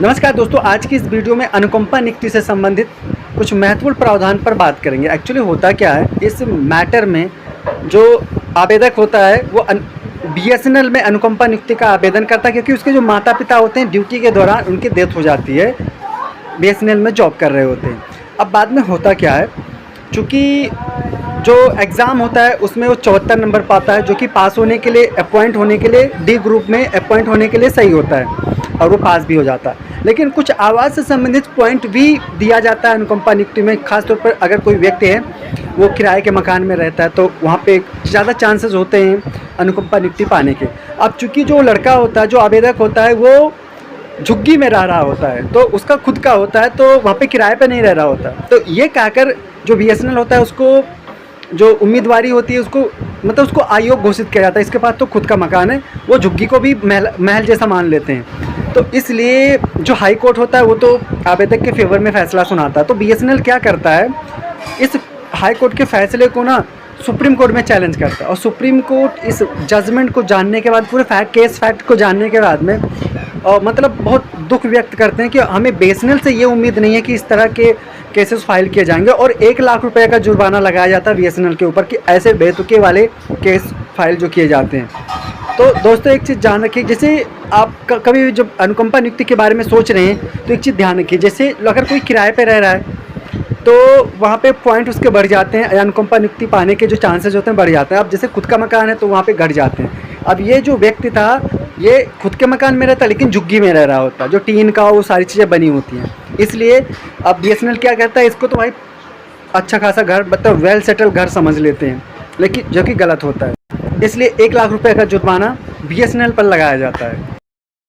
नमस्कार दोस्तों, आज की इस वीडियो में अनुकंपा नियुक्ति से संबंधित कुछ महत्वपूर्ण प्रावधान पर बात करेंगे। एक्चुअली होता क्या है, इस मैटर में जो आवेदक होता है वो बीएसएनएल में अनुकंपा नियुक्ति का आवेदन करता है, क्योंकि उसके जो माता पिता होते हैं ड्यूटी के दौरान उनकी डेथ हो जाती है, बीएसएनएल में जॉब कर रहे होते हैं। अब बाद में होता क्या है, चूँकि जो एग्ज़ाम होता है उसमें वो 74 नंबर पाता है, जो कि पास होने के लिए, अपॉइंट होने के लिए, डी ग्रुप में अपॉइंट होने के लिए सही होता है और वो पास भी हो जाता है। लेकिन कुछ आवाज़ से संबंधित पॉइंट भी दिया जाता है अनुकंपा नियुक्ति में। खासतौर पर अगर कोई व्यक्ति है वो किराए के मकान में रहता है तो वहाँ पे ज़्यादा चांसेस होते हैं अनुकंपा नियुक्ति पाने के। अब चूँकि जो लड़का होता है, जो आवेदक होता है, वो झुग्गी में रह रहा होता है, तो उसका खुद का होता है, तो वहाँ पे किराए पे नहीं रह रहा होता। तो ये कहकर जो बीएसएनएल होता है उसको जो उम्मीदवारी होती है उसको, मतलब उसको आयोग घोषित किया जाता है। इसके पास तो खुद का मकान है, वो झुग्गी को भी महल जैसा मान लेते हैं। तो इसलिए जो हाई कोर्ट होता है वो तो आवेदक के फेवर में फैसला सुनाता है। तो बीएसएनएल क्या करता है, इस हाई कोर्ट के फैसले को ना सुप्रीम कोर्ट में चैलेंज करता है, और सुप्रीम कोर्ट इस जजमेंट को जानने के बाद, पूरे केस फैक्ट को जानने के बाद में मतलब बहुत दुख व्यक्त करते हैं कि हमें बीएसएनएल से ये उम्मीद नहीं है कि इस तरह के केसेस फाइल किए जाएंगे, और 1 लाख रुपए का जुर्माना लगाया जाता है बीएसएनएल के ऊपर कि ऐसे बेतुके वाले केस फाइल जो किए जाते हैं। तो दोस्तों एक चीज़ ध्यान रखिए, जैसे आप कभी भी जब अनुकंपा नियुक्ति के बारे में सोच रहे हैं तो एक चीज़ ध्यान रखिए, जैसे अगर कोई किराए पे रह रहा है तो वहाँ पे पॉइंट उसके बढ़ जाते हैं, अनुकंपा नियुक्ति पाने के जो चांसेस होते हैं बढ़ जाते हैं। अब जैसे खुद का मकान है तो वहाँ पे घट जाते हैं। अब ये जो व्यक्ति था ये खुद के मकान में रहता लेकिन झुग्गी में रह रहा होता, जो टीन का वो सारी चीज़ें बनी होती हैं। इसलिए अब बीएसएनएल क्या कहता है, इसको तो भाई अच्छा खासा घर, मतलब वेल सेटल घर समझ लेते हैं, लेकिन जो कि गलत होता है। इसलिए 1 लाख रुपए का जुर्माना बीएसएनएल पर लगाया जाता है।